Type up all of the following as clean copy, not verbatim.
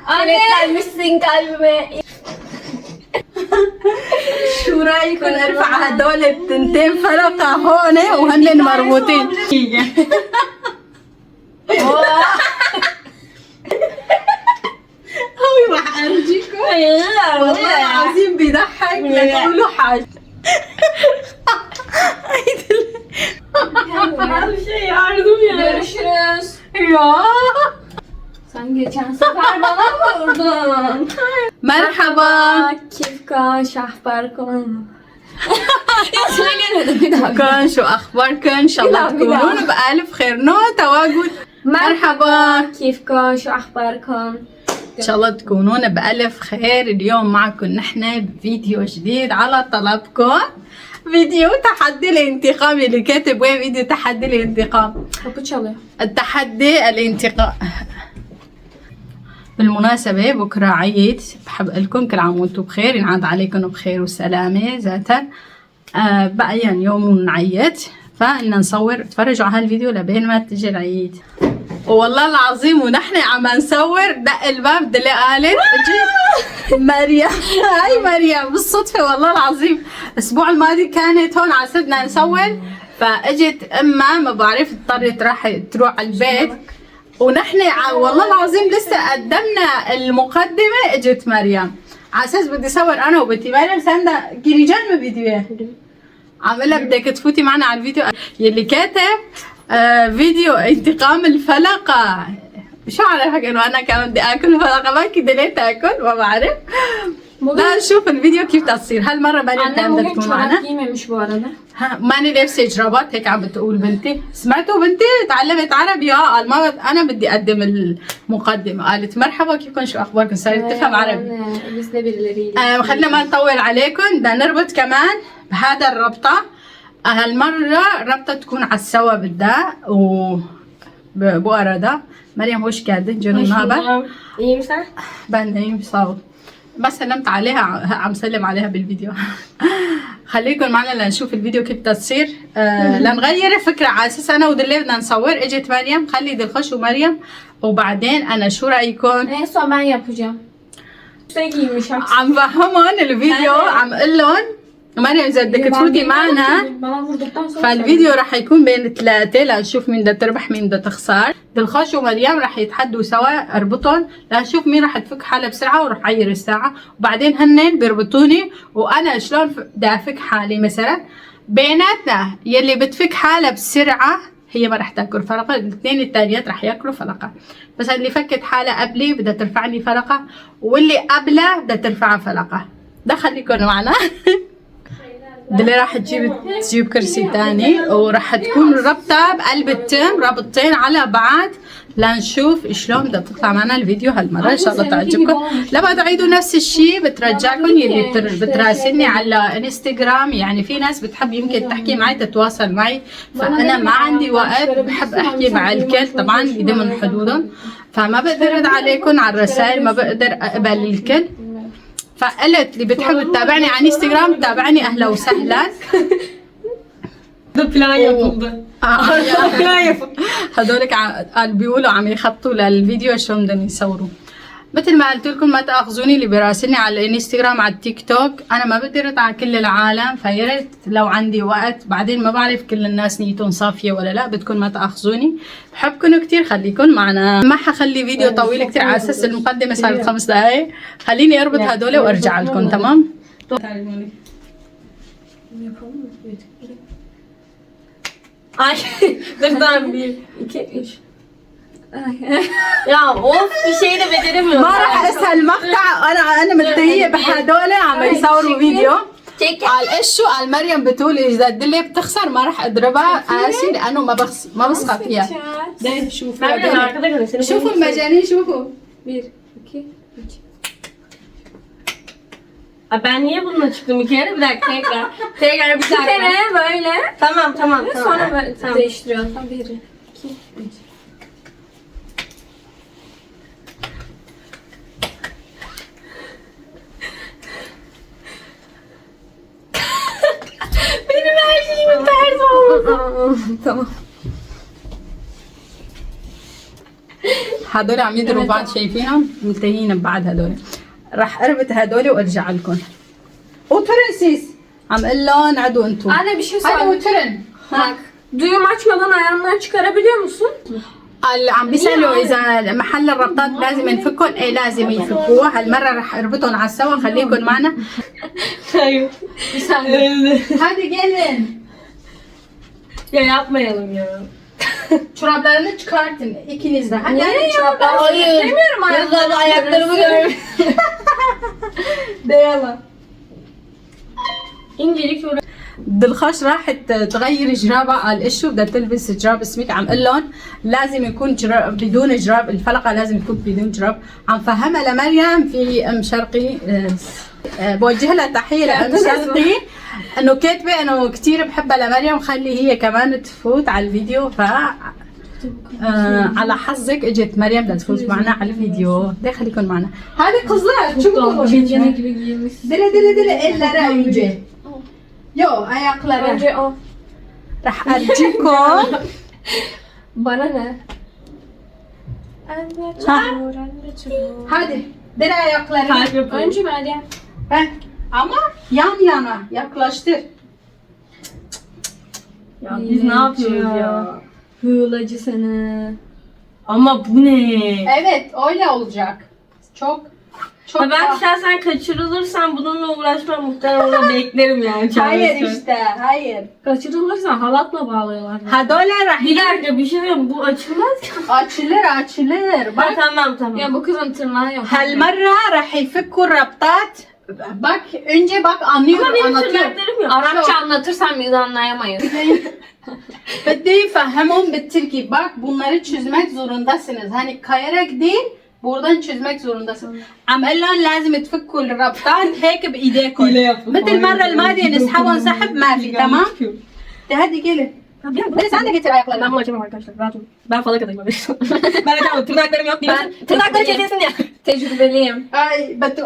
Kilitlenmişsin kalbime. شو رايكم ارفع هدول التنتين فرقة هون وهن مربوطين؟ هو راح ارجيكم والله العظيم بيضحك لا تقولوا حاجة. Bir şey yardım ya. Görüşürüz. يا Sen geçen sefer bana vurdun. مرحبا Kifka şahbarkon. Ya söylemedim bir daha. كون شو اخباركم؟ ان شاء الله بلا. تكونون بالف خير. نو تواجد مرحبا. كيفكم شو اخباركم؟ ان شاء الله تكونون بالف خير. اليوم معكم نحن بفيديو جديد على طلبكم، فيديو تحدي الانتقام. اللي كاتب وين فيديو تحدي الانتقام؟ Kapı çalıyor. التحدي الانتقام. بالمناسبة بكرة عيد، بحب أقول لكم كل عام وانتم بخير، ينعاد عليكم بخير وسلامة ذاتا. بقى يوم نعيد، فإن نصور. تفرجوا على هالفيديو لبين ما تجي العيد. والله العظيم ونحن عم نصور دق الباب دلي قالت اجت مريم. هاي مريم بالصدفة والله العظيم. الأسبوع الماضي كانت هون على سدنا نصور، فاجت أمها ما بعرف اضطرت راح تروح على البيت، ونحن والله العظيم لسه قدمنا المقدمة اجت مريم على اساس بدي صور انا وبنتي. مريم سندا جيني جنب فيديو عاملها بدك تفوتي معنا على الفيديو يلي كاتب فيديو انتقام الفلقة. شو عرفك انه انا كمان بدي اكل فلقة؟ ما كده ليه تاكل ما بعرف. لا نشوف الفيديو كيف تصير. هالمرة مريم Annem كانت bugün تكون معنا. çorap giymemiş bu arada. ماني لابسه جرابات هيك عم بتقول بنتي. سمعتوا بنتي تعلمت عربي؟ قال ما انا بدي اقدم المقدمه. قالت مرحبا كيفكم شو اخباركم؟ صارت تفهم عربي. Biz de birileriyle. خلينا ما نطول عليكم، بدنا نربط كمان بهذا الربطه. هالمره ربطه تكون على السوا بدها و بورده. مريم وش قاعدة جنون هذا؟ İyiyim sen? Ben deyim sağ ol. ما سلمت عليها، عم سلم عليها بالفيديو. خليكم معنا لنشوف الفيديو كيف تصير. لنغير فكرة على اساس انا ودلي بدنا نصور. اجت مريم، خلي دلخش ومريم وبعدين انا. شو رايكم؟ En son ben yapacağım. İşte giymiş aksine. عم فهمهم الفيديو، عم قول لهم مريم اذا بدك تفوتي معنا Bana vurduktan sonra فالفيديو رح يكون بين ثلاثة لنشوف مين بدها تربح مين بدها تخسر. دلخش ومريم رح يتحدوا سوا، اربطهم لنشوف مين رح تفك حالها بسرعة ورح عير الساعة، وبعدين هنن بيربطوني وانا شلون بدي افك حالي. مثلا بيناتنا يلي بتفك حالها بسرعة هي ما رح تاكل فلقة، الاثنين التانيات رح ياكلوا فلقة. بس اللي فكت حالها قبلي بدها ترفعني فلقة، واللي قبلها بدها ترفعها فلقة. ده خليكم معنا. دلي راح تجيب كرسي تاني وراح تكون ربطة بقلب التم، رابطتين على بعض لنشوف شلون بدها تطلع معنا الفيديو هالمرة. ان شاء الله تعجبكم. لما تعيدوا نفس الشيء بترجعكم يلي بتراسلني على انستغرام. يعني في ناس بتحب يمكن تحكي معي تتواصل معي، فانا ما عندي وقت بحب احكي مع الكل طبعا ضمن حدودهم، فما بقدر ارد عليكم على الرسائل، ما بقدر اقبل الكل. فقلت اللي بتحب تتابعني على انستغرام تابعني اهلا وسهلا. ده بلان yapıldı. بلان yapıldı. هذولك بيقولوا عم يخططوا للفيديو شلون بدهم يصوروا. مثل ما قلت لكم ما تاخذوني اللي بيراسلني على الانستغرام على التيك توك، انا ما بقدر ارد على كل العالم، فيا ريت لو عندي وقت. بعدين ما بعرف كل الناس نيتهم صافيه ولا لا، بدكم ما تاخذوني. بحبكم كثير، خليكم معنا. ما حخلي فيديو طويل كثير على اساس المقدمه صارت 5 دقائق. خليني اربط هدول وارجع لكم. تمام؟ Ay dur ben 1, 2, 3. Ya of bir şey de beceremiyorum. ما راح اسهل المقطع. انا ملتهيه بهدول عم يصوروا فيديو. Çek. قال ايش شو؟ قال مريم بتقول اذا الدلة بتخسر ما راح اضربها قاسي لانه ما بسخط فيها. ده شوفوا Ben de arkada kalın. شوفوا المجانين شوفوا. 1, 2, 3. Ay ben niye bununla çıktım bir kere? Bir dakika tekrar. Tekrar bir Bir dakika. kere böyle. Tamam tamam. Sonra böyle Tamam. değiştiriyor. 1, 2, 3. Benim her şeyimin ters oldu. Tamam. هدول عم يضربوا بعض شايفينهم منتهيين ببعض هدول. راح اربط هدول وارجع لكم. وترنسيس عم قول لهم عدوا انتم. Anne bir şey هذا söyle. وترن. Bak. Düğüm açmadan ayağından çıkarabiliyor musun? اللي عم بيسألوا إذا محل الربطات لازم نفكهم، إيه لازم يفكوها. هالمرة رح أربطهم على السوا، خليكم معنا. Hayır. Bir saniye. Hadi gelin. Ya yapmayalım ya. Çoraplarını çıkartın ikiniz de. Hadi Niye ya? çoraplar. Ben sevmiyorum Yazılarda ayaklarımı görüyorum. يلا. İncelik şöyle. دلخش راحت تغير جرابها، قال ايشو بدها تلبس جراب سميك. عم قول لهم لازم يكون جراب بدون جراب، الفلقه لازم يكون بدون جراب. عم فهمها لمريم في ام شرقي. بوجه لها تحيه لام شرقي انه كاتبه انه كثير بحبها لمريم، خلي هي كمان تفوت على الفيديو. ف على حظك اجت مريم لتفوت معنا على الفيديو. ده خليكم معنا. هذه قزات شو Gene gibi giymiş. دلي دلي دلي elleri önce. Yo ayakları. Önce o. راح ارجيكم. Bana ne? Anne çubuğur, anne çubuğur. Hadi deli ayakları. Kalp yapıyorum. Önce Meryem. Heh. Ama yan yana yaklaştır. Ya biz ne yapıyoruz ya? Hığlacı seni. Ama bu ne? Evet öyle olacak. Çok Ha ben şahsen kaçırılırsam bununla uğraşmam, muhtemelen orada beklerim yani. hayır çalışırken. işte hayır. Kaçırılırsa halatla bağlıyorlar. Hadola راح Bir dakika bir şey diyeyim, bu açılmaz ki. açılır açılır. Ha, Bak tamam. Ya bu kızın tırnağı yok. هالمرة راح يفكوا الربطات. Bak önce bak anlıyor Ama benim anlatıyor. tırnaklarım yok. Arapça anlatırsam biz anlayamayız. بدي يفهمهم بالتركي. Bak bunları çözmek zorundasınız. Hani kayarak değil, buradan çözmek zorundasınız. عم قال لهم لازم تفكوا الربطات هيك بايديكم. مثل المرة الماضية نسحبهم سحب ما في تمام؟ هدي gelin. Hadi sen de getir ayaklarını. Ben bunu açamam arkadaşlar. Rahat olun. Ben falakadayım böyle. Ben açamam. Tırnaklarım yok. Tırnakları kesilsin diye. Tecrübeliyim. اي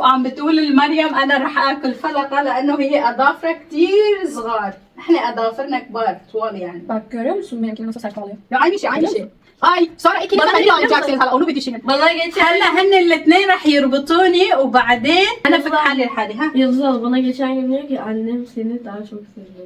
عم بتقول لمريم انا رح اكل فلقة لانه هي اظافرها كثير صغار. احنا اظافرنا كبار طوال يعني. Bak görüyor musun benimkini nasıl saçmalıyor? Ya aynı şey aynı şey. Ay sonra ikiniz Bana beni ne alacaksınız hala onu bir düşünün. Bana geçen... هلا هن الاثنين رح يربطوني وبعدين انا فك حالي لحالي ها. Yıldız abla bana geçen gün diyor ki annem seni daha çok seviyor.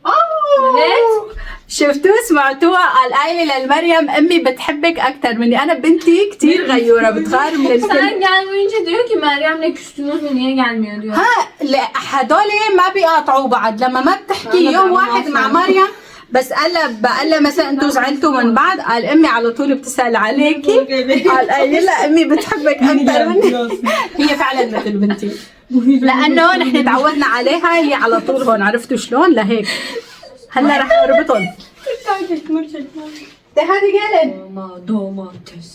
اوه شفتوا سمعتوها؟ قال قايله للمريم امي بتحبك اكثر مني، انا بنتي كثير غيوره بتغار من الكل. Sen gelmeyince diyor ki Meryem'le küstünüz mü niye gelmiyor diyor. ها لا هدول ما بيقاطعوا بعض. لما ما بتحكي يوم واحد مع مريم بس قال لها مثلا انتوا زعلتوا من بعض، قال امي على طول بتسال عليكي، قال قايله لها امي بتحبك اكثر مني. هي فعلا مثل بنتي لانه نحن تعودنا عليها، هي على طول هون. عرفتوا شلون؟ لهيك هلا رح اربطهم. هذه قالت Domates.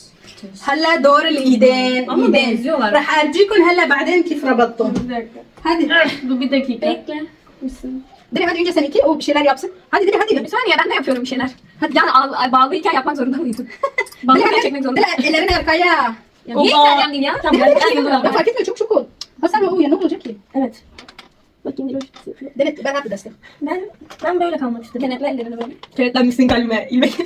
هلا دور الايدين. Ama ايدين benziyorlar. رح ارجيكم هلا بعدين كيف ربطتهم. Bir dakika. هذه Dur bir dakika. Bekle. Misin? دري هذه önce seninki o bir şeyler yapsın. Hadi Dili hadi. Bir saniye ben de yapıyorum bir şeyler. Yani bağlıyken yapmak zorunda mıydım? Bağlıyken çekmek zorunda. Dili ellerini arkaya. Ya niye Meryem değil ya? Tamam, Dili ben Yıldız ya abla. fark etmiyor çok çok ol. Hasan o ya ne olacak ki? Evet. Bakayım Diloş. Dili ben hadi destek. Ben böyle kalmak istedim. Kenetle ellerini böyle. Kenetlenmişsin kalbime. İlmek.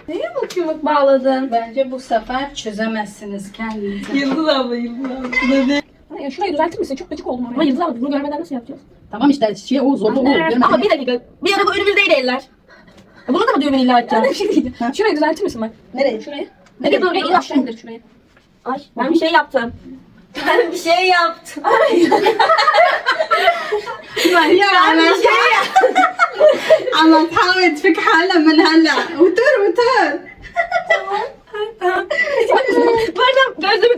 Neye yamuk yumuk bağladın? Bence bu sefer çözemezsiniz kendinizi. Yıldız abla. Ya şurayı düzeltir misin? Çok gıcık oldum Ama oraya. Yıldız abla bunu görmeden nasıl yapacağız? Tamam işte şey o zorlu o. Ama bir dakika. Bir ara bu önümüzdeydi eller. Bunu da mı düğümün illa Ben açacağım? de bir şey diyeceğim. Şurayı düzeltir misin bak? Nereye? Şurayı. Nereye doğru? doğru? İyi aşağı indir şurayı. Ay ben bir şey yaptım. Ben bir şey yaptım. يا انا عم تحاول تفك حالها من هلا. وتر وتر. Pardon gözümü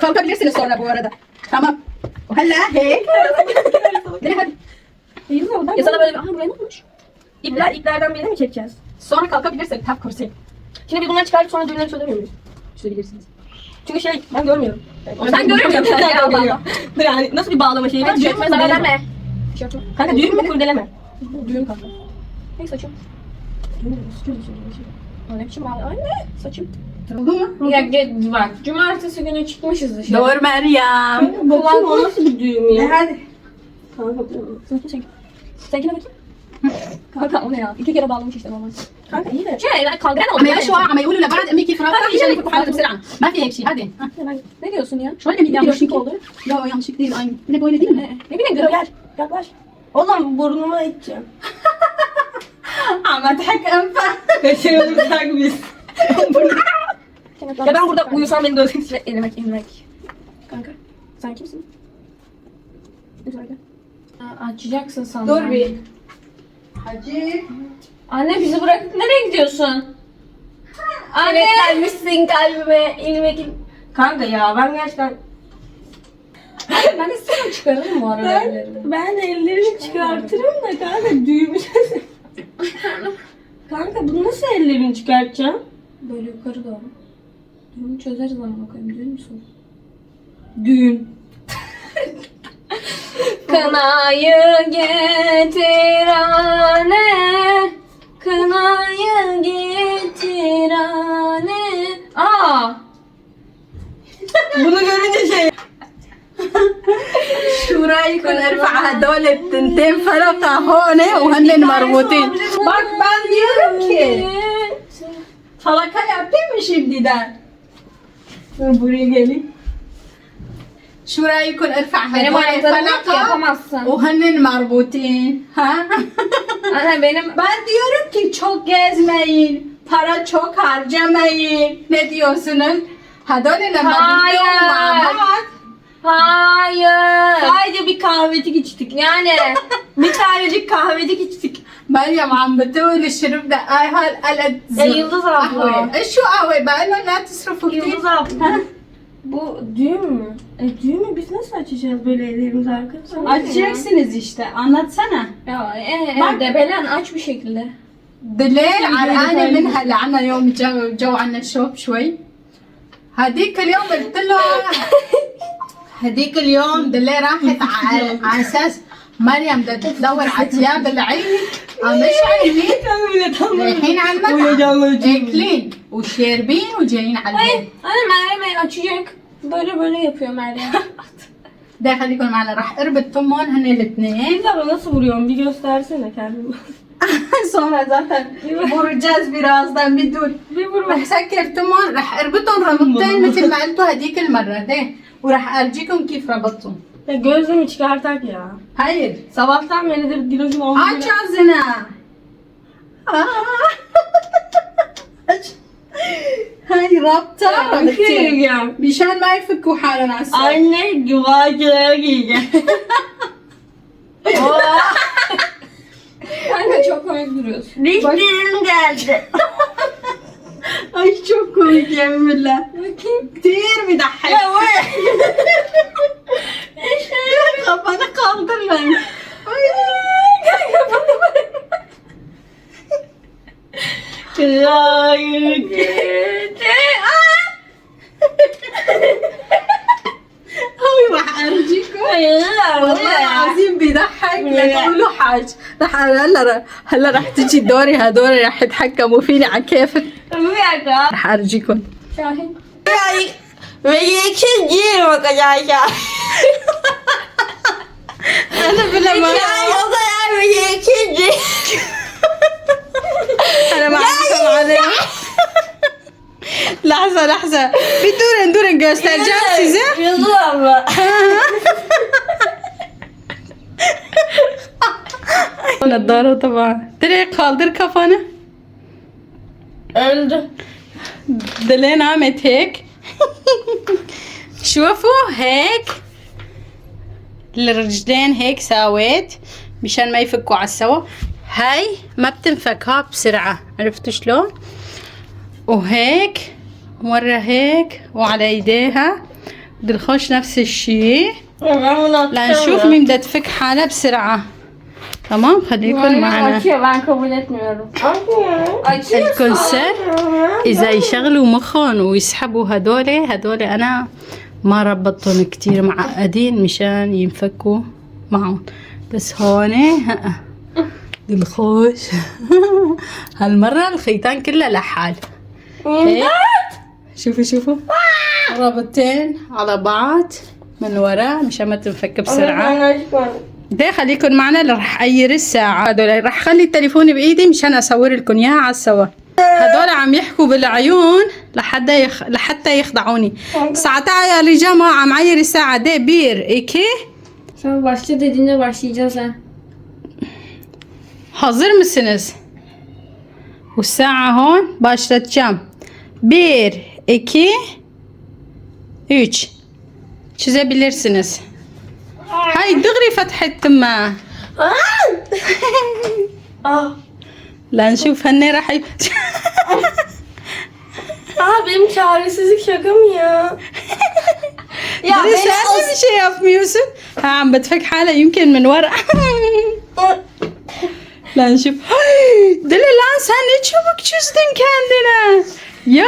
Kalkabilirsiniz sonra bu arada. Tamam. وهلا هيك. Dili hadi. Yıldız abla ya sana böyle bir aha buraya ne olmuş? İplerden birini mi çekeceğiz? Sonra kalkabilirsin. Tak kursi. Şimdi biz bunları çıkartıp sonra düğümleri çözemiyor muyuz? Çözebilirsiniz. Çünkü ben görmüyorum. Sen görüyor musun? Sen Ya, görüyor. Dur yani nasıl bir bağlama şeyi? Hadi Düğüm çökme mü zarar kurdeleme? verme. Kanka düğüm mü kurdeleme? Düğün kanka. Hey saçım. Ne biçim bağlı? Anne saçım. Oldu mu? Ya bak cumartesi günü çıkmışız dışarı. Doğru Meryem. Bakın o nasıl bir düğüm ya? Hadi. Kanka Saçını çek. Senkine bakayım. Kanka o ne ya? 2 kere bağlamış işte normal. Kanka iyi de. Şey kaldıran عم يمشوا عم يقولوا لبعض امي كيف رابطه عشان يفكوا حالهم بسرعه ما في هيك شيء هذه Ne diyorsun ya? شو اللي Yanlışlık oldu. لا yanlış değil aynı ne böyle değil mi Ne bileyim Gel yaklaş. Oğlum burnuma iteceğim. عم اضحك انفه Kaçırılırsak biz. Ya ben burada uyusam beni dövsün. Elmek. Kanka sen kimsin? Açacaksın sandım. dur bir Hacı Anne bizi bırakıp nereye gidiyorsun? Anne. Kenetlenmişsin kalbime ilmek. Kanka ya ben gerçekten. Ben istiyorum çıkarırım bu arada ellerini. Ben ellerimi çıkartırım da kanka düğümeceğiz. Kanka bunu nasıl ellerini çıkartacağım? Böyle yukarı doğru. Düğünü çözeriz ama bakayım. Düğün mü soru? Düğün. Kınayı getir anne. Kınayı getir anne. Aa. Bunu görünce şey. شو رايكم ارفع هدول التنتين فرقة هون وهن مربوطين bak ben diyorum ki falaka yapayım mı şimdiden dur buraya gelin شو رايكم ارفع Benim هدول ayaklarım yok ki, الفلقة yapamazsın. وهن مربوطين ha Anne benim ben diyorum ki çok gezmeyin para çok harcamayın ne diyorsunuz هدول لما Hayır. بيبدوا مع بعض hayır. Sadece bir kahvecik içtik. Yani Bir tanecik kahvecik içtik. مريم عم بتقول الشرب ده هالقلد Yıldız abla. قهوة شو قهوة بقى لا تصرفوا كتير Yıldız abla. Bu düğün mü? Düğün mü? Biz nasıl açacağız böyle ellerimizi arkadaşlar? Açacaksınız işte anlatsana ya debelen aç bir şekilde. دليل عرقانة منها اللي عنا يوم جو عنا شوب شوي هديك اليوم قلت له هديك اليوم دليل راحت على اساس مريم بدها تدور على ثياب العيد مش عارفين رايحين على المطعم اكلين وشاربين وجايين على Hayır. البيت Anne Meryem açacak. Böyle yapıyor Meryem. ده خليكم معنا راح اربط تمهم هن الاثنين Yıldız abla nasıl vuruyorum? Bir göstersene kendini. sonra zaten vuracağız birazdan bir dur رح سكر تمهم رح اربطهم ربطتين مثل ما قلتوا هديك المرة ده وراح ارجيكم كيف ربطتهم Ya gözlüğümü çıkartak ya. hayır Sabahtan beridir Diloş'um oldu. aç ağzını aç هاي رابطة ربطتين ya. مشان ما يفكوا حالهم على السوق Anne güvacılara giyeceğim. Kanka çok komik duruyorsun. Dişlerim geldi. ay çok komik yemin billah كتير بيضحك kafanı kaldır lan هاي راح ارجيكم والله العظيم بيضحك لا تقولوا حاجة هلا راح تجي دوري هدول راح يتحكموا فيني على كيفك راح ارجيكم Şahin. Ve ikinci bakacağım. انا بلا ما O kadar ve ikinci. انا ما عم عليهم لحظة بدورن göstereceğim size Yıldız abla. نظارة طبعا ترى kaldır kafanı Öldü. دلين عملت هيك شوفوا هيك الرجلين هيك ساويت مشان ما يفكوا على السوا هاي ما بتنفك ها بسرعة عرفتوا شلون وهيك مرة هيك وعلى ايديها بدي نخش نفس الشيء لنشوف مين بدها تفك حالها بسرعة تمام خليكن معنا Açıyor ben kabul etmiyorum. Açıyor. الكونسيبت إذا يشغلوا مخهم ويسحبوا هدول أنا ما ربطتهم كتير معقدين مشان ينفكوا معهم بس هون الخوش هالمرة الخيطان كلها لحال هيك. شوفوا ربطتين على بعض من ورا مشان ما تنفك بسرعة ده خليكن معنا اللي راح اغير الساعة. هدول راح اخلي التليفون بايدي مشان اصور لكم اياها على السوا. هدول عم يحكوا بالعيون لحتى يخدعوني. Saate ayarlayacağım ha. Am ayır الساعة. De 1 2. Sen başla dediğinde başlayacağız ha. Hazır mısınız? والساعة هون başlatacağım. 1 2 3. Çizebilirsiniz. هاي دغري فتحت تما. لا نشوف هني راح Benim çaresizlik şaka mı ya? Ya sen bir şey yapmıyorsun. Ha عم بتفك حالها يمكن من ورا. لا نشوف. دلي lan sen ne çabuk çizdin kendine. Ya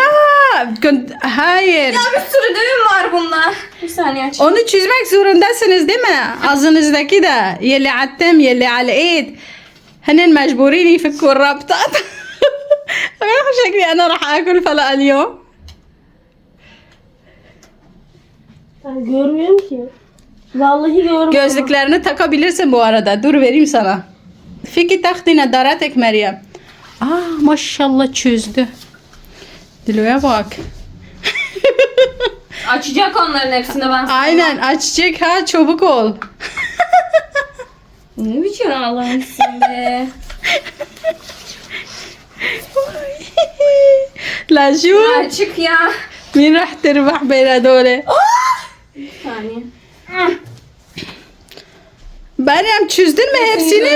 hayır. Ya bir sürü düğüm var bunda. Bir saniye aç. Onu çizmek zorundasınız değil mi? Ağzınızdaki de يلي على التم يلي على الايد هن مجبورين يفكوا الرابطات. شكلي انا راح اكل فلا اليوم. Ben görmüyorum ki. Vallahi görmüyorum. Gözlüklerini takabilirsin bu arada. Dur vereyim sana. Fiki taktı nadaretek Meryem. Maşallah çözdü. Dilo'ya bak. Açacak onların hepsini ben sana. Aynen açacak ha, çabuk ol. Ne biçim Allah'ın be. لا شو Açık ya. مين راح تربح بين هدول؟ Bir saniye. Meryem çözdün mü hepsini?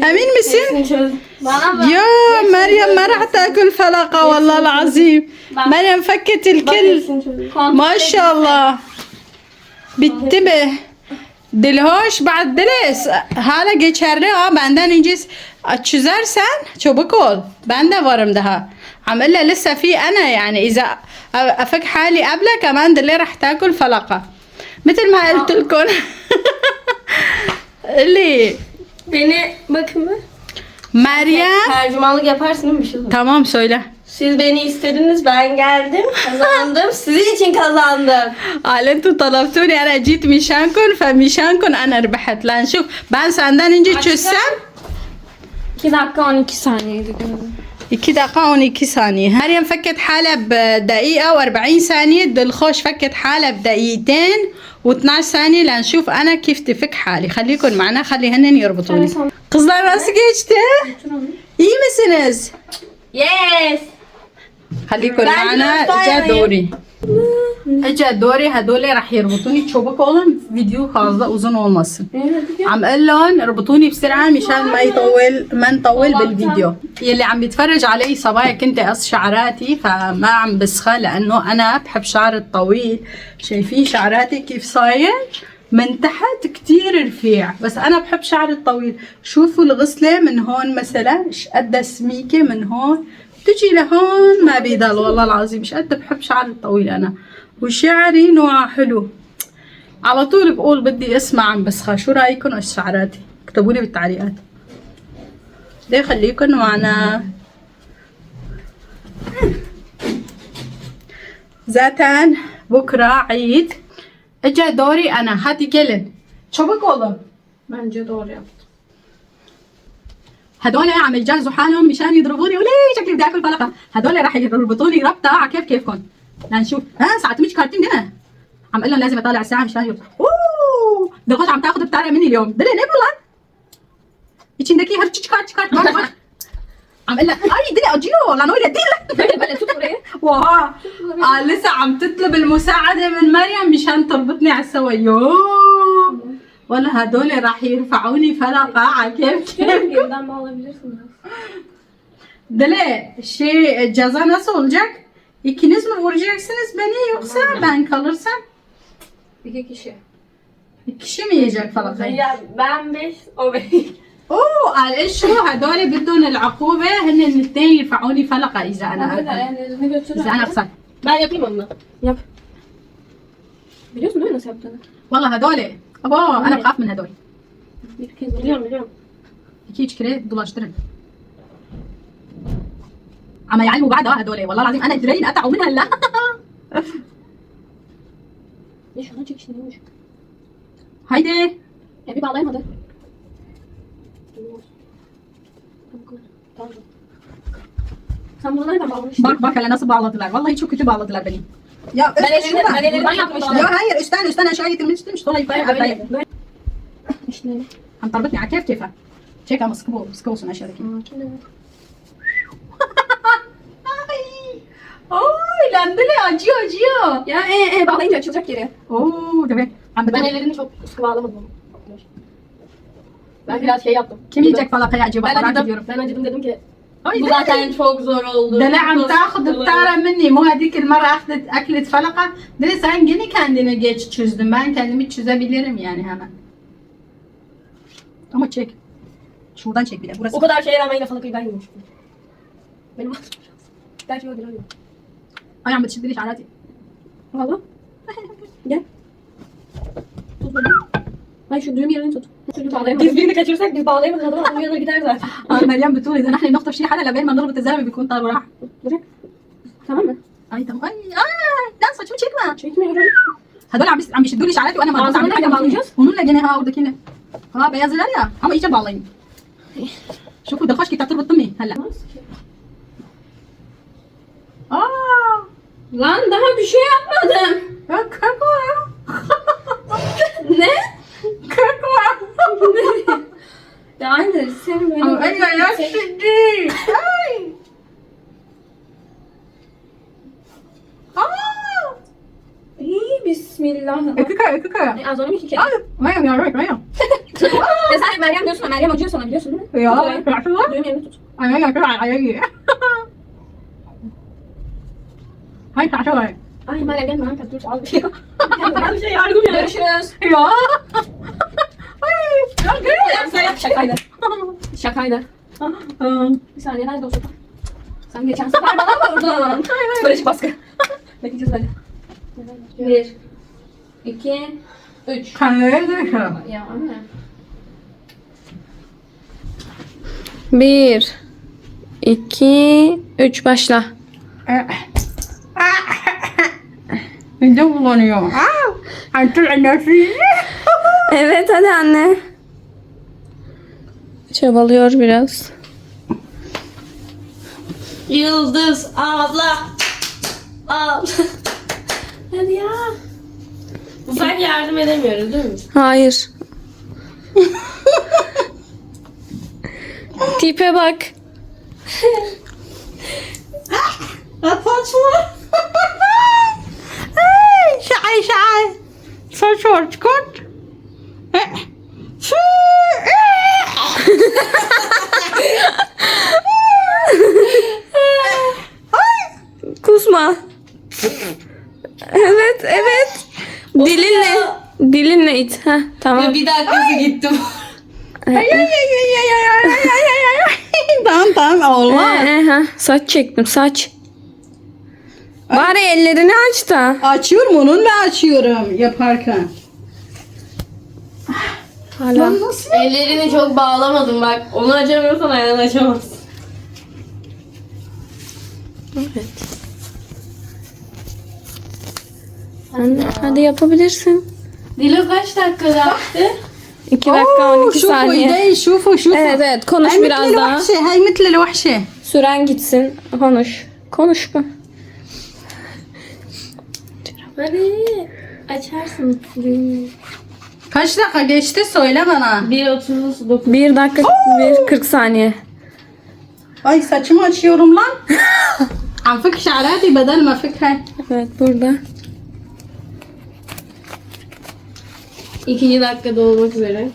Emin misin? Hepsini çözdüm. Bana bak. يا مريم ما راح تاكل فلقة والله العظيم. مريم فكت Bak الكل. hepsini çözdüm. ما شاء الله. Bitti mi? Dilhoş بعد دلس hala geçerli ha, benden önce çözersen çabuk ol, ben de varım daha. عم اقول لها لسه في انا يعني اذا افك حالي قبلها كمان دلي رح تاكل فلقة مثل ما قلت لكم. اللي Beni bakın be. Meryem Tercümanlık yaparsın değil mi bir şey? tamam söyle. Siz beni istediniz, ben geldim, kazandım. Sizin için kazandım. قال انتوا طلبتوني انا جيت مشانكم فمشانكم انا ربحت. لا نشوف ben senden önce çözsem 2 dakika 12 saniyeydi galiba. 2 دقائق 12 ثانية. مريم فكت حالها بدقيقة و40 ثانية. دلخوش فكت حالها بدقيقتين و12 ثانية. لنشوف أنا كيف تفك حالي. خليكن معنا خلي هنن يربطوني. Kızlar nasıl geçti? İyi misiniz? Yes. خليكن Ben معنا. biraz daha اجا yanayım. دوري. اجا دوري. هدول راح يربطوني. çabuk olun. Video fazla uzun olmasın. عم اقول لهم اربطوني بسرعه مشان ما نطول بالفيديو. يلي عم بيتفرج علي صبايا كنت قص شعراتي فما عم بسخن لانه انا بحب شعر الطويل. شايفين شعراتي كيف صاير؟ من تحت كتير رفيع بس انا بحب شعر الطويل. شوفوا الغسله من هون مثلا ايش قد سميكه من هون تجي لهون ما بيضل والله العظيم. مش قد بحب شعري الطويل انا وشعري نوعه حلو. على طول بقول بدي اسمع عم بسخة. شو رايكم على شعراتي؟ اكتبوا لي بالتعليقات. ده خليكم معنا. zaten بكره عيد. اجا دوري انا. hadi gelin. çabuk olun. Bence doğru yaptım. هدول عم يجهزوا حالهم مشان يضربوني وليه شكلي بدي اكل فلقه. هدول راح يربطوني ربطه على كيفكم. لنشوف. ساعات مش كارتين دنا. عم اقول لهم لازم اطالع الساعه مشان اوه دغوش عم تاخذ بتارة مني اليوم. دلي ne bu lan? İçindeki her çıkart bak. عم اقول لك اي دلي اجيو لا نويل دي. Böyle tut burayı. وها لسه عم تطلب المساعده من مريم مشان تربطني على السوا. يو والله هدول راح يرفعوني فلقه على كيف. Geriden bağlayabilirsiniz. Dile ceza nasıl olacak? İkiniz mi vuracaksınız beni yoksa ben kalırsam? 2 kişi. Bir kişi mi yiyecek falakayı? Ya ben 5, o 5. اوه قال ايش شو هدول بدهم العقوبة هن الاثنين يرفعوني فلقة اذا انا Ellerini götür. اذا انا خسرت. Ben yapayım onu. Yap. Biliyorsun değil mi nasıl yaptığını? والله هدول ابا انا بخاف من هدول. Bir kez Biliyorum. 2-3 kere dolaştırın. عم يعلموا بعد هدول والله العظيم انا اجرين قطعوا منها لا. Ya şuna çek işte neymiş? هيدي Ya bir bağlayamadı. Sen bunu nereden bağlamıştın? Bak hele nasıl bağladılar. Vallahi çok kötü bağladılar beni. Ya Ben ellerimden yapmıştım. Ya hayır üstten aşağı getirmiştim. Sonra yukarı atlayıp. Böyle. İşte öyle. هنطربتني على كيفها çek ama sıkı olsun aşağıdaki. Oy landele acıyor. Ya bağlayınca açılacak geri. Oo evet. Ben ellerini çok sıkı bağlamadım. Ben biraz şey yaptım. Kim yiyecek falakayı acaba? Ben Merak acıdım. ediyorum. Ben acıdım dedim ki. Ay, Bu zaten çok zor oldu. ده لا عم تاخذ الطارة مني مو هذيك المرة أخذت أكلة فلقة ده sen gene kendini geç çözdün. Ben kendimi çözebilirim yani hemen. Ama çek. Şuradan çek bile. Burası. O kadar şeye rağmen yine falakayı ben yemiştim. Benim ağzım biraz. Gerçi öyle öyle. Ay عم بتشدليش على راسي. Valla. Gel. Tut bakayım. Ay şu düğüm yerini tut. Türlü bağlayamadım. Biz birini kaçırırsak biz bağlayamadık adamı. Adam uyanır gider zaten. مريم بتقول إذا نحن نخطف شيء حدا لبين ما نربط الزلمة بيكون طار وراح. Duracak. Tamam mı? Ay tamam. Ay lan saçımı çekme. Çekmiyorum. Heddول عم بيشدوا لي شعراتي وانا مربوطه Ağzını nereden bağlayacağız? Onunla gene ha oradakini. Ha beyazlar ya ama iyice bağlayın. شوفوا دخش كي تربط امي هلا. aa Lan daha bir şey yapmadım. ya kakwa. Ne? Kakwa. Ya anne sen böyle... Ay ya şimdi. Ay. İyi bismillah. Öküka. Az önce iki kere. Ay Meryem ya Meryem. Ya sen Meryem diyorsun ama Meryem acıyor sana biliyorsun değil mi? Ya, Tut orayı. ya. Düğüm yerini tut. Ay ay. Hay kaçıyor. Ay Meryem gelme lan dur al bir şey. Al bir şey yardım ya. Görüşürüz. Ya. Ay. Ya Meryem sen yap şakaydı. Şakaydı. Bir saniye nerede o sopa? Sen geçen sefer bana vurdun. Psikolojik baskı. Bekleyeceğiz hadi. 1 2 3 Kardeşim. Ya anne. 1 2 3 başla. Midem bulanıyor. Artık annesi. Evet hadi anne. Çabalıyor biraz. Yıldız abla. Al. Hadi ya. Bu sefer yardım edemiyoruz değil mi? Hayır. Tipe bak. Saçma. Şay. Saçma çıkart. Kusma. Evet. Dilinle it. Heh, tamam. Bir dakikası gittim. Tamam olmaz. Saç çektim saç. Bari ellerini aç da. Açıyorum onunla açıyorum yaparken. Hala. Nasıl? Ellerini çok bağlamadım bak. Onu açamıyorsan ayağını açamazsın. Evet. Hadi yapabilirsin. Dilo kaç dakikada yaptı? 2 dakika 12 saniye. شوفوا Evet konuş هاي biraz مثل daha. الوحشة هاي مثل الوحشة. Süren gitsin. Konuş bu. Hadi açarsın. Kaç dakika geçti söyle bana. 1.39. 1 dakika 40 saniye. Ay saçımı açıyorum lan. عم فك شعراتي بدل ما فكها. Evet burada. 2. dakikada olmak üzere.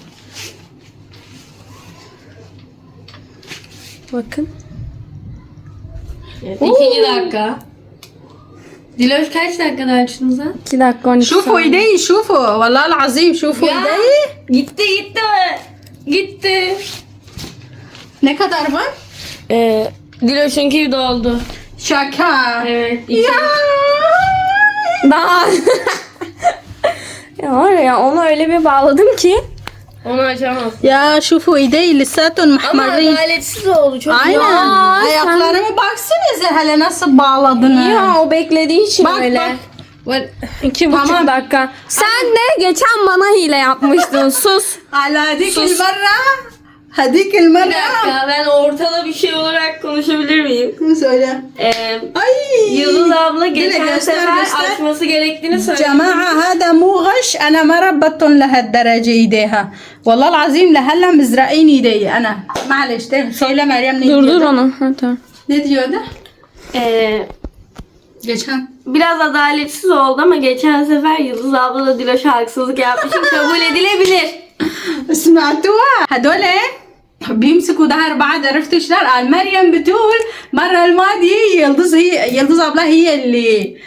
Bakın. Evet, 2. dakika. Diloş kaç dakikada açtın sen? 2 dakika 12 شوفوا saniye. ايدي شوفوا والله العظيم شوفوا Ya. ايدي. Gitti. Ne kadar var? Diloş'unki doldu. Şaka. Evet. Ya. Daha. Ya var ya onu öyle bir bağladım ki. Onu açamaz. Ya شوفوا ايدي لساتهم Ama محمرين. adaletsiz oldu çok. Aynen. Ayaklarıma baksanıza hele nasıl bağladınız. Ya o beklediği için Bak, öyle. bak. 2,5 dakika. Sen de geçen bana hile yapmıştın. Sus. على هذيك المرة هديك Bir المرة dakika ben ortada bir şey olarak konuşabilir miyim? söyle. Ay Yıldız abla geçen göster, sefer göster. açması gerektiğini söyledi. جماعة هذا مو غش أنا ما ربطتهم لهالدرجة إيديها والله العظيم لهلا مزرعين إيدي أنا معلش söyle Meryem ne diyordu? onu. Ha, tamam. Ne diyordu? Geçen. Biraz adaletsiz oldu ama geçen sefer Yıldız abla da Diloş'a haksızlık yapmışım. Kabul edilebilir. سمعتوها هدول بيمسكوا ظهر بعض عرفتوا شلون؟ قال مريم بتقول المرة الماضية يلدز أبلة هي اللي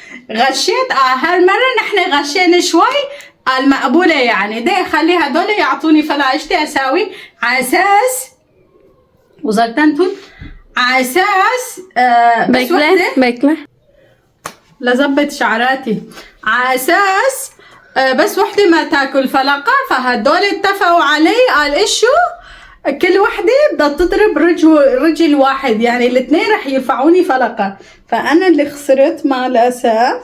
غشيت هالمرة نحن غشينا شوي قال مقبولة يعني ده خلي هدول يعطوني فلا اشتي اساوي على اساس وزرتن تقول على اساس بس وحدة bekle. لظبط شعراتي على اساس بس وحدة ما تاكل فلقة فهدول اتفقوا علي قال ايشو كل وحدة بدها تضرب رجل واحد يعني الاثنين رح يرفعوني فلقة فأنا اللي خسرت مع الأسف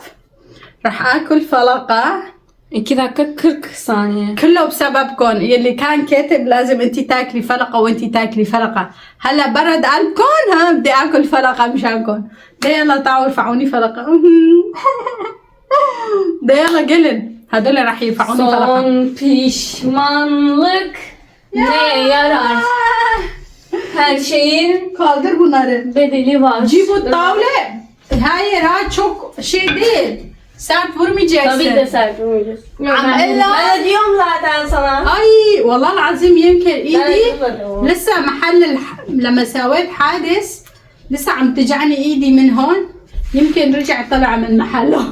رح آكل فلقة 2 dakika 40 saniye. كله بسببكم يلي كان كاتب لازم انتي تاكلي فلقة وانتي تاكلي فلقة هلا برد قلبكم ها بدي آكل فلقة مشانكم ده يلا تعالوا ارفعوني فلقة ده يلا قلن هدول رح يرفعوني فلقة Son pişmanlık neye yarar? Her şeyin kaldır bunları bedeli var. جيبوا الطاولة hayır ha çok şey değil sert vurmayacaksın Tabii de sert vuracağız. عم Ben de diyorum zaten sana. اي والله العظيم يمكن Ben ايدي yapmadım. لسه محل لما سويت حادث لسه عم تجعني ايدي من هون يمكن رجع طلع من محله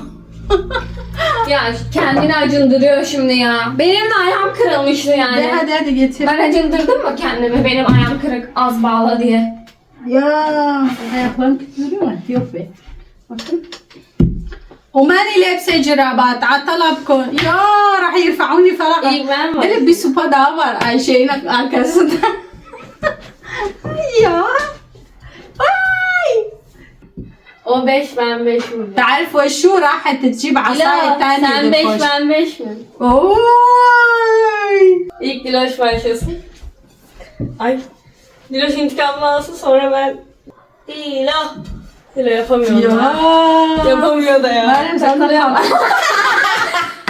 Ya kendini acındırıyor şimdi ya. Benim de ayağım kırılmıştı ده yani. هذا getir Ben acındırdım mı kendimi? Benim ayağım kırık az bağla diye. يا ayaklarım titriyor yok be bakın وماني لابسه جرابات على طلبكم يا راح يرفعوني فلقة İlk ben var. اللي بسوبا داور اي شيء arkasında يا اي O 5 ben 5 vuracağım. تعرفوا شو راحت تجيب عصاية Ya تانية sen 5 للخوش ben 5 mi? اوي İlk Diloş başlasın. Ay. Diloş intikamını alsın sonra ben. Dilo yapamıyor da. يا Yapamıyor da ya. مريم سنطلع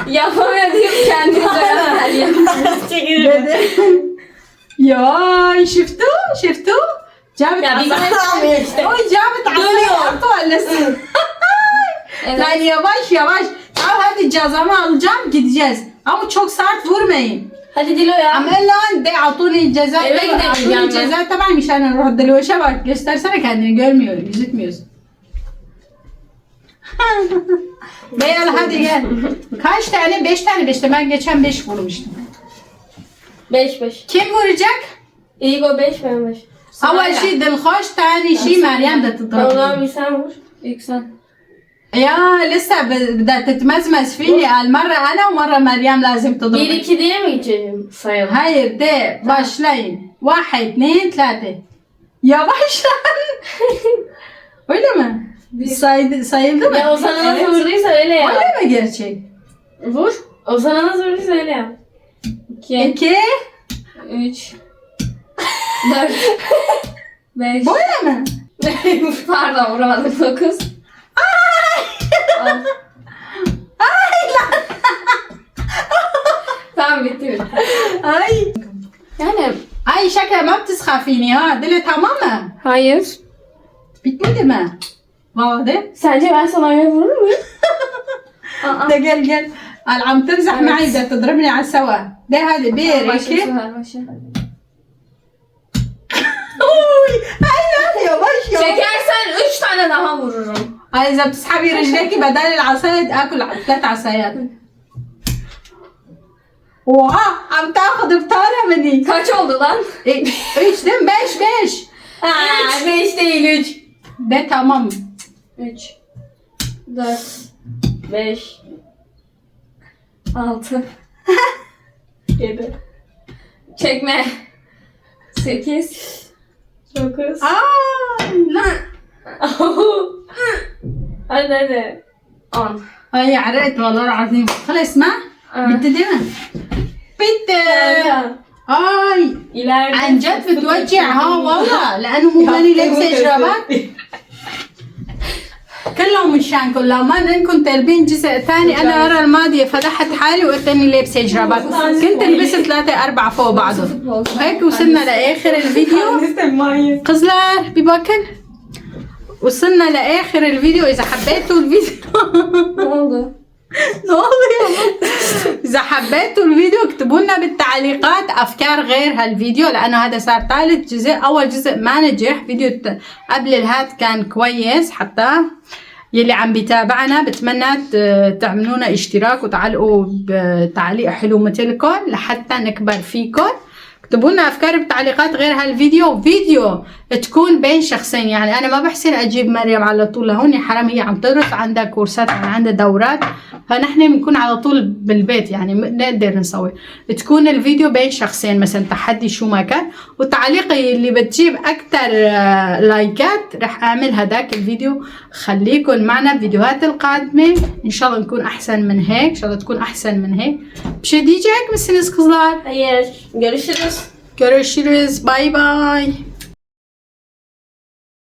Yapamıyor deyip kendini koyamıyor. Çekilirim. يا شفتوا جابت Ya bir عصاية işte. اوي جابت عصاية Dönüyor. اطول لسه Lan yavaş yavaş. Al hadi cezamı alacağım gideceğiz. Ama çok sert vurmayın. Hadi Dilo ya. عمال lan de atuni ceza. Eve gidelim yani. ceza tamam مشان نروح دلوشة bak göstersene kendini görmüyor gözükmüyorsun. Beyal hadi gel. Kaç tane? 5 tane. 5'te ben geçen 5 vurmuştum. 5. Kim vuracak? İlk o 5 ben 5. أول شيء دلخوش ثاني شيء مريم بدها O zaman تضربني. bir sen vur. İlk sen. يا لسه بدها تتمزمز فيني قال مرة أنا ومرة مريم لازم 1 تضربني. 2 diye mi geçelim sayalım? Hayır de başlayın. 1, 2, 3. Yavaş lan. Öyle mi? Sayıldı mı? Ya o sana nasıl Evet. vurduysa öyle yap. Öyle mi gerçek? Vur. O sana nasıl vurduysa öyle yap. 2 2. 3 4 5 Böyle mi? Pardon vuramadım 9 Ay lan. Tamam bitti. Ay. Yani Ay şaka ما بتسخفيني ها دل tamam mı? hayır. Bitmedi mi? واضح؟ Sence ben sana öyle vurur muyum? ده قال قال عم تمزح معي بدها تضربني على السوا ده هذا بير Başla هيك başla. اوي هاي لا يavaş yavaş Çekersen 3 tane daha vururum. هاي اذا بتسحبي رجليكي بدل العصاية اكل 3 عصايات oha عم تاخذ بطارة مني Kaç oldu lan? 3 değil mi? 5 Ha, 5 değil 3. de tamam 3 4 5 6 7 Çekme 8 9 aa لا Hadi hadi 10 هاي عرقت والله العظيم خلص ما آه. بنت دي ما بنت هاي İleride عن جد بتوجع ها والله، لانه مو ماني لابسه جرابات. كلهم مشانكم، لو ما انكم طالبين جزء ثاني انا ورا الماضيه فضحت حالي وقلت اني لابسه جرابات، كنت لبست 3-4 فوق بعضهم. وهيك وصلنا لاخر الفيديو. قزلار بباكن وصلنا لاخر الفيديو. اذا حبيتوا الفيديو ne oldu? إذا حبيتوا الفيديو اكتبوا لنا بالتعليقات أفكار غير هالفيديو، لأنه هذا صار ثالث جزء. أول جزء ما نجح، فيديو قبل الهات كان كويس. حتى يلي عم بيتابعنا بتمنى تعملونا اشتراك وتعلقوا بتعليق حلو مثلكم لحتى نكبر فيكم. اكتبوا لنا افكار بالتعليقات غير هالفيديو، فيديو تكون بين شخصين. يعني انا ما بحسن اجيب مريم على طول لهون، يا حرام هي عم تدرس، عندها كورسات، عندها دورات، فنحن بنكون على طول بالبيت يعني نقدر نسوي. تكون الفيديو بين شخصين، مثلا تحدي شو ما كان، وتعليقي اللي بتجيب اكثر لايكات رح اعمل هداك الفيديو. خليكن معنا بفيديوهات القادمه ان شاء الله نكون احسن من هيك، ان شاء الله تكون احسن من هيك. بشي diyecek misiniz kızlar? Hayır. Görüşürüz. Görüşürüz. Bye bye.